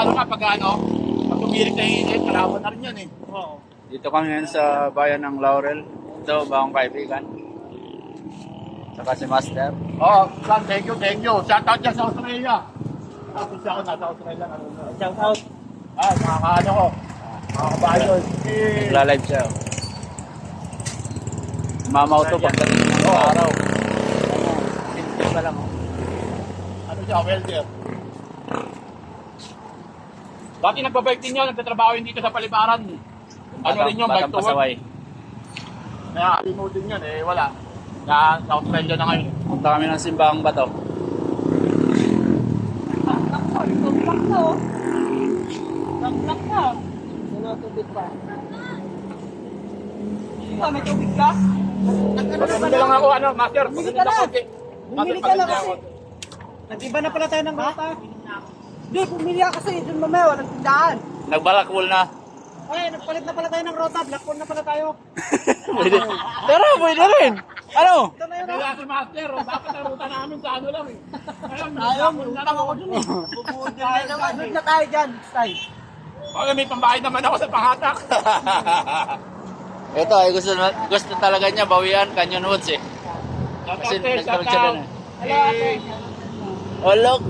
Lalo na pag ano, pag tumirik na init, kalaban na rin yan eh. Oo. Dito kami ngayon sa bayan ng Laurel. Ito, bagong kaibigan. Saka si Master. Oh, San, thank you, thank you. Shout out dyan sa Australia. Tapos ako nasa Australia. Shout out. Mga kaano ko. Mga kabayon. Nagla-live siya. Mamaw to pagdating ng araw. Simple pa lang. Ano siya, welder. Dati nagbabike din yun, nagtatrabaho yun dito sa Palibaran. Ano rin yun, bike Batang to work. pasaway. Kaya alimutin yun eh, wala. Sa Australia na ngayon. Punta kami ng Simbahang Bato. Tumpak na oh. Tumpak na. Wala tubig pa. May tubig ka? Pagkakas lang ako, ano, master. Bumili ka na. Bumili ka na Master, kasi. Nag-iba na pala tayo ng rata. Hindi, bumili ka kasi. Doon mamaya, walang tindahan. Nagbalakbol na. Ay, nagpalit na pala tayo ng rota. Blackpool na pala tayo. Pwede. Tara, pwede rin. Ano? Ito na yun. Kaya si master, oh, dapat ang ruta namin sa ano lang eh. Ayun, Ayaw, utang ako dun eh. Tayo naman, doon na tayo dyan. Stay. Okay, may pambayad naman ako sa pangatak. Ito ay gusto talaga niya bawian Canyon Woods eh. Kasi nagkaroon siya doon eh. Olok.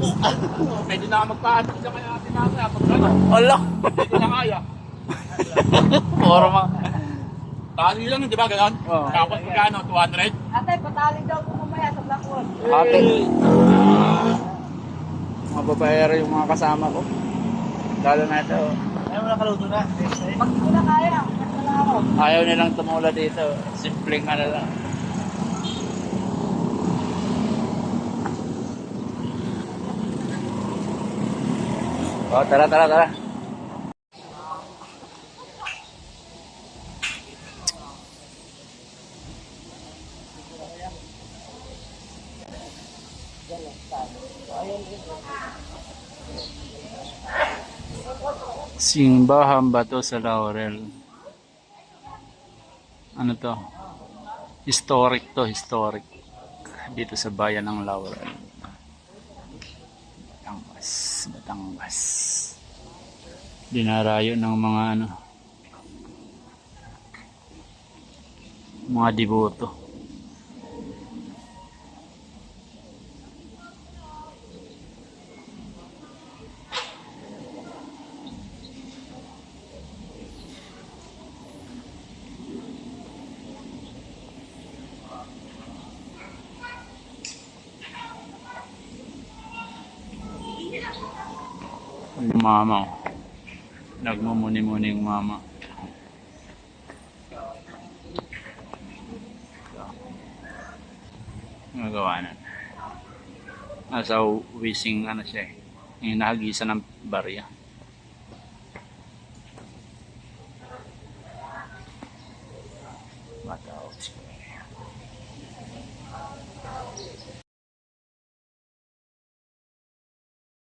Pwede na ako magpahanap siya kaya tinasa. Pag ano, Olok. hindi na kaya. Puro mga. Tali lang, di ba gano'n? Oo. Tapos magkano, 200? Ate, pataling daw po mamaya sa Blackpool. Ate. Mga babaero yung mga kasama ko. Lalo na ito. Ayaw mo na kaluto na. Pag hindi ko na kaya, kaya na ako. Ayaw nilang tumula dito. Simpleng ano lang. Oh, tara, tara, tara. Simbahan Bato sa Laurel. Ano to? Historic to, historic. Dito sa bayan ng Laurel. Batangas, Batangas. Dinarayo ng mga ano, mga deboto. Yung mama, oh. Nagmumuni-muni yung mama. Nagawa na. Nasa wising ano siya eh. Yung nahagisa ng barya. Bata,